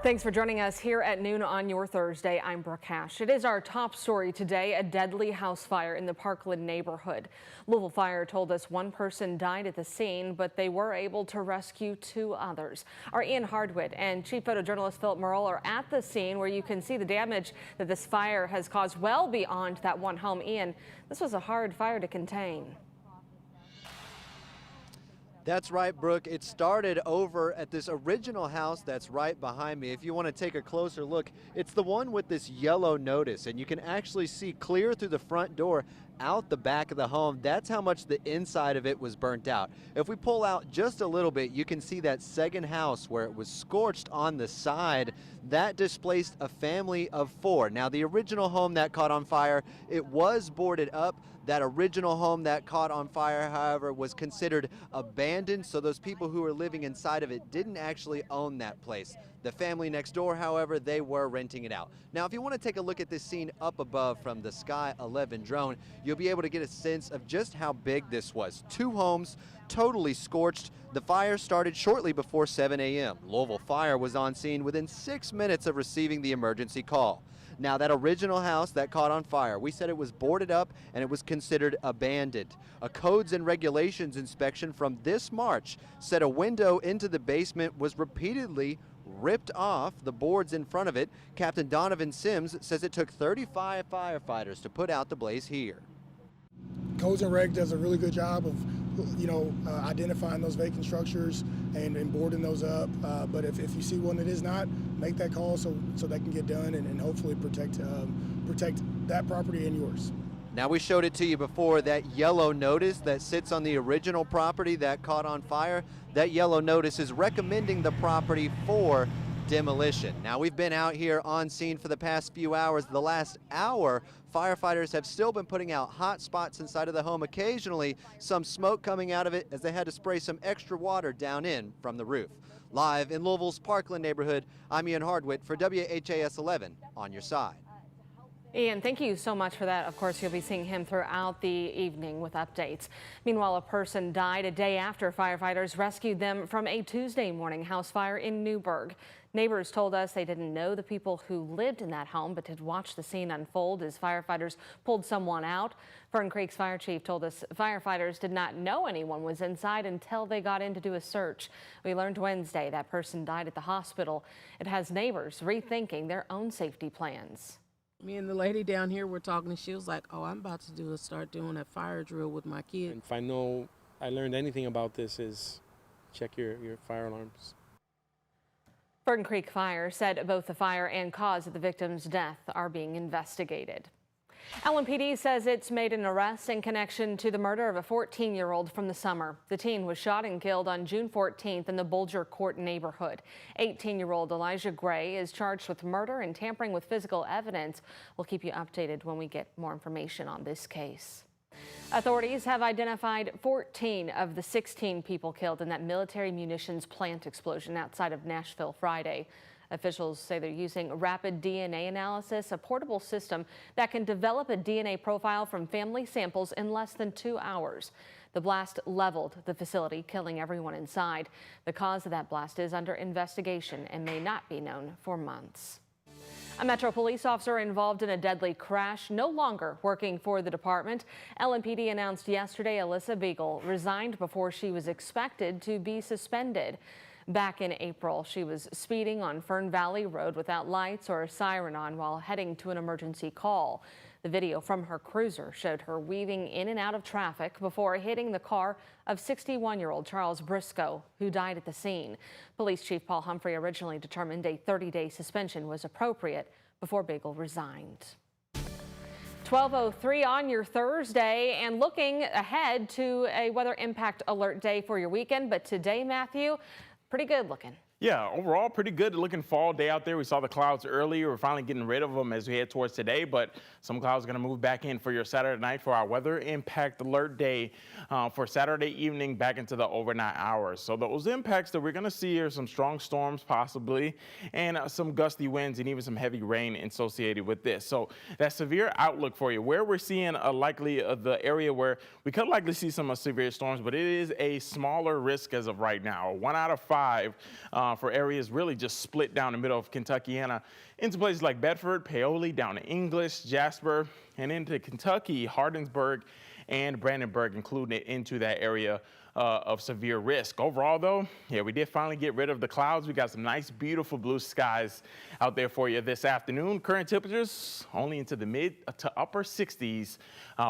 Thanks for joining us here at noon on your Thursday. I'm Brooke Hash. It is our top story today, a deadly house fire in the Parkland neighborhood. Louisville Fire told us one person died at the scene, but they were able to rescue 2 others. Our Ian Hardwitt and chief photojournalist Philip Merle are at the scene where you can see the damage that this fire has caused well beyond that one home. Ian, this was a hard fire to contain. That's right, Brooke. It started over at this original house that's right behind me. If you want to take a closer look, it's the one with this yellow notice, and you can actually see clear through the front door out the back of the home. That's how much the inside of it was burnt out. If we pull out just a little bit, you can see that second house where it was scorched on the side. That displaced a family of 4. Now, the original home that caught on fire, it was boarded up. That original home that caught on fire, however, was considered abandoned, so those people who were living inside of it didn't actually own that place. The family next door, however, they were renting it out. Now, if you want to take a look at this scene up above from the WHAS11 drone, you'll be able to get a sense of just how big this was. 2 homes totally scorched. The fire started shortly before 7 a.m. Louisville Fire was on scene within 6 minutes of receiving the emergency call. Now, that original house that caught on fire, we said it was boarded up and it was considered abandoned. A codes and regulations inspection from this March said a window into the basement was repeatedly ripped off, the boards in front of it. Captain Donovan Sims says it took 35 firefighters to put out the blaze here. Codes and Reg does a really good job of, identifying those vacant structures and boarding those up. But if you see one that is not, make that call so they can get done and hopefully protect that property and yours. Now, we showed it to you before, that yellow notice that sits on the original property that caught on fire. That yellow notice is recommending the property for demolition. Now, we've been out here on scene for the past few hours. The last hour, firefighters have still been putting out hot spots inside of the home. Occasionally, some smoke coming out of it as they had to spray some extra water down in from the roof. Live in Louisville's Parkland neighborhood, I'm Ian Hardwitt for WHAS11 on your side. Ian, thank you so much for that. Of course, you'll be seeing him throughout the evening with updates. Meanwhile, a person died a day after firefighters rescued them from a Tuesday morning house fire in Newburgh. Neighbors told us they didn't know the people who lived in that home, but had watched the scene unfold as firefighters pulled someone out. Fern Creek's fire chief told us firefighters did not know anyone was inside until they got in to do a search. We learned Wednesday that person died at the hospital. It has neighbors rethinking their own safety plans. Me and the lady down here were talking, and she was like, "Oh, I'm about to start doing a fire drill with my kid." If I learned anything about this, is check your fire alarms. Fern Creek Fire said both the fire and cause of the victim's death are being investigated. LMPD says it's made an arrest in connection to the murder of a 14-year-old from the summer. The teen was shot and killed on June 14th in the Bulger Court neighborhood. 18-year-old Elijah Gray is charged with murder and tampering with physical evidence. We'll keep you updated when we get more information on this case. Authorities have identified 14 of the 16 people killed in that military munitions plant explosion outside of Nashville Friday. Officials say they're using rapid DNA analysis, a portable system that can develop a DNA profile from family samples in less than 2 hours. The blast leveled the facility, killing everyone inside. The cause of that blast is under investigation and may not be known for months. A Metro police officer involved in a deadly crash no longer working for the department. LMPD announced yesterday Alyssa Beagle resigned before she was expected to be suspended. Back in April, she was speeding on Fern Valley Road without lights or a siren on while heading to an emergency call. The video from her cruiser showed her weaving in and out of traffic before hitting the car of 61-year-old Charles Briscoe, who died at the scene. Police Chief Paul Humphrey originally determined a 30-day suspension was appropriate before Beagle resigned. 12:03 on your Thursday, and looking ahead to a weather impact alert day for your weekend. But today, Matthew, pretty good looking. Yeah, overall pretty good looking fall day out there. We saw the clouds earlier. We're finally getting rid of them as we head towards today, but some clouds are going to move back in for your Saturday night for our weather impact alert day for Saturday evening back into the overnight hours. So those impacts that we're going to see are some strong storms possibly, and some gusty winds and even some heavy rain associated with this. So that severe outlook for you, where we're seeing a likely the area where we could likely see some severe storms, but it is a smaller risk as of right now. 1 out of 5 for areas really just split down the middle of Kentuckiana into places like Bedford, Paoli, down to English, Jasper, and into Kentucky, Hardinsburg, and Brandenburg, including it into that area of severe risk. Overall, though, yeah, we did finally get rid of the clouds. We got some nice, beautiful blue skies out there for you this afternoon. Current temperatures only into the mid to upper 60s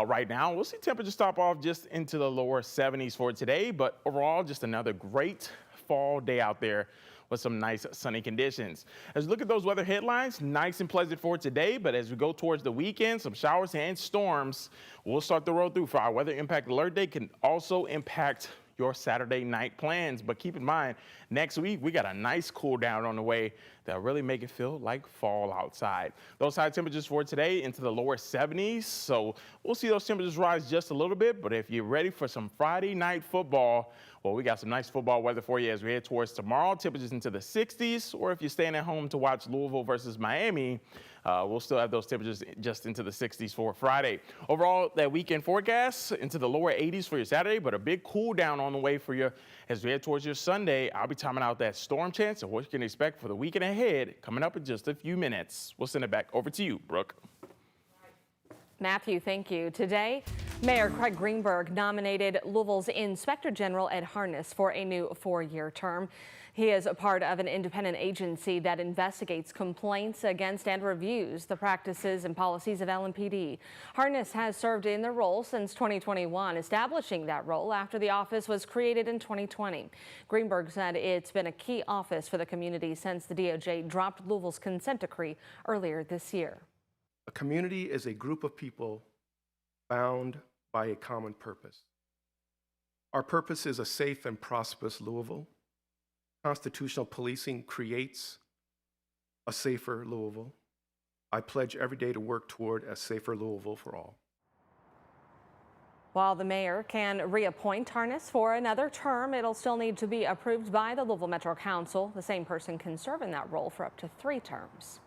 right now. We'll see temperatures stop off just into the lower 70s for today, but overall, just another great fall day out there with some nice sunny conditions. As we look at those weather headlines, nice and pleasant for today, but as we go towards the weekend, some showers and storms will start to roll through for our weather impact alert day, can also impact your Saturday night plans. But keep in mind, next week, we got a nice cool down on the way that'll really make it feel like fall outside. Those high temperatures for today into the lower 70s. So we'll see those temperatures rise just a little bit. But if you're ready for some Friday night football, well, we got some nice football weather for you as we head towards tomorrow. Temperatures into the 60s, or if you're staying at home to watch Louisville versus Miami, we'll still have those temperatures just into the 60s for Friday. Overall, that weekend forecast into the lower 80s for your Saturday, but a big cool down on the way for you as we head towards your Sunday. I'll be timing out that storm chance and what you can expect for the weekend ahead coming up in just a few minutes. We'll send it back over to you, Brooke. Matthew, thank you. Today, Mayor Craig Greenberg nominated Louisville's Inspector General Ed Harness for a new 4-year term. He is a part of an independent agency that investigates complaints against and reviews the practices and policies of LMPD. Harness has served in the role since 2021, establishing that role after the office was created in 2020. Greenberg said it's been a key office for the community since the DOJ dropped Louisville's consent decree earlier this year. A community is a group of people bound by a common purpose. Our purpose is a safe and prosperous Louisville. Constitutional policing creates a safer Louisville. I pledge every day to work toward a safer Louisville for all. While the mayor can reappoint Harness for another term, it'll still need to be approved by the Louisville Metro Council. The same person can serve in that role for up to 3 terms.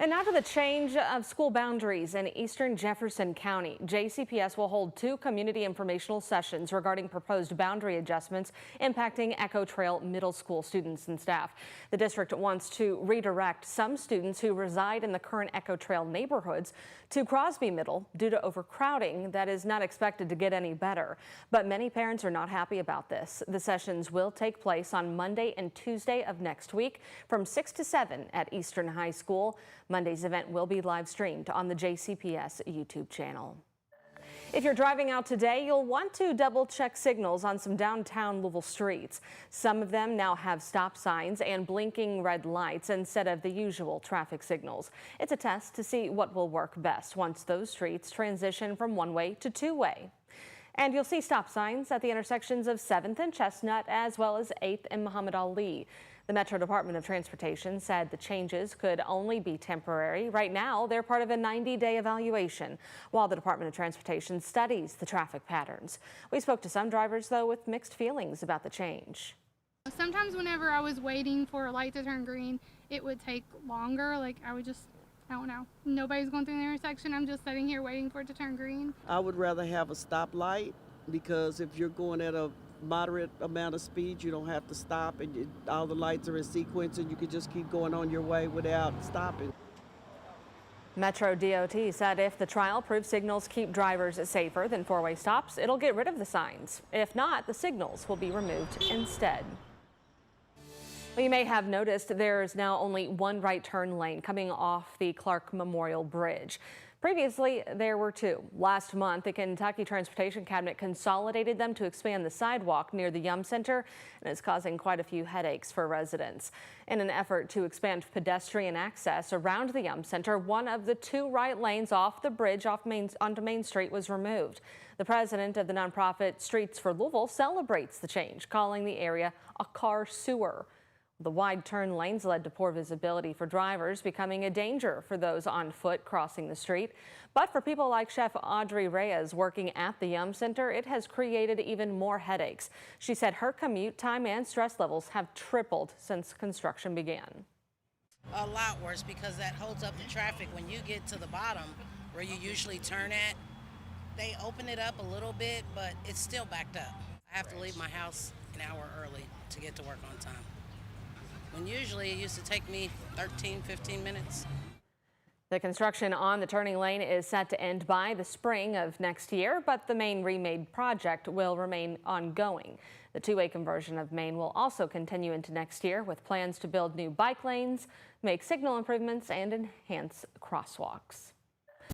And now to the change of school boundaries in eastern Jefferson County. JCPS will hold 2 community informational sessions regarding proposed boundary adjustments impacting Echo Trail Middle School students and staff. The district wants to redirect some students who reside in the current Echo Trail neighborhoods to Crosby Middle due to overcrowding that is not expected to get any better. But many parents are not happy about this. The sessions will take place on Monday and Tuesday of next week from 6 to 7 at Eastern High School. Monday's event will be live streamed on the JCPS YouTube channel. If you're driving out today, you'll want to double check signals on some downtown Louisville streets. Some of them now have stop signs and blinking red lights instead of the usual traffic signals. It's a test to see what will work best once those streets transition from 1-way to 2-way. And you'll see stop signs at the intersections of 7th and Chestnut as well as 8th and Muhammad Ali. The Metro Department of Transportation said the changes could only be temporary. Right now, they're part of a 90-day evaluation while the Department of Transportation studies the traffic patterns. We spoke to some drivers, though, with mixed feelings about the change. Sometimes whenever I was waiting for a light to turn green, it would take longer. Like I would just, I don't know. Nobody's going through the intersection. I'm just sitting here waiting for it to turn green. I would rather have a stoplight because if you're going at a moderate amount of speed, you don't have to stop, and all the lights are in sequence and you can just keep going on your way without stopping. Metro DOT said if the trial-proof signals keep drivers safer than 4-way stops, it'll get rid of the signs. If not, the signals will be removed instead. Well, you may have noticed there's now only 1 right turn lane coming off the Clark Memorial Bridge. Previously, there were 2. Last month, the Kentucky Transportation Cabinet consolidated them to expand the sidewalk near the Yum Center, and it's causing quite a few headaches for residents. In an effort to expand pedestrian access around the Yum Center, one of the 2 right lanes off the bridge onto Main Street was removed. The president of the nonprofit Streets for Louisville celebrates the change, calling the area a car sewer. The wide turn lanes led to poor visibility for drivers, becoming a danger for those on foot crossing the street. But for people like Chef Audrey Reyes working at the Yum Center, it has created even more headaches. She said her commute time and stress levels have tripled since construction began. A lot worse because that holds up the traffic when you get to the bottom where you usually turn at. They open it up a little bit, but it's still backed up. I have to leave my house an hour early to get to work on time. when usually it used to take me 13, 15 minutes. The construction on the turning lane is set to end by the spring of next year, but the Main Remade project will remain ongoing. The two-way conversion of Main will also continue into next year with plans to build new bike lanes, make signal improvements, and enhance crosswalks.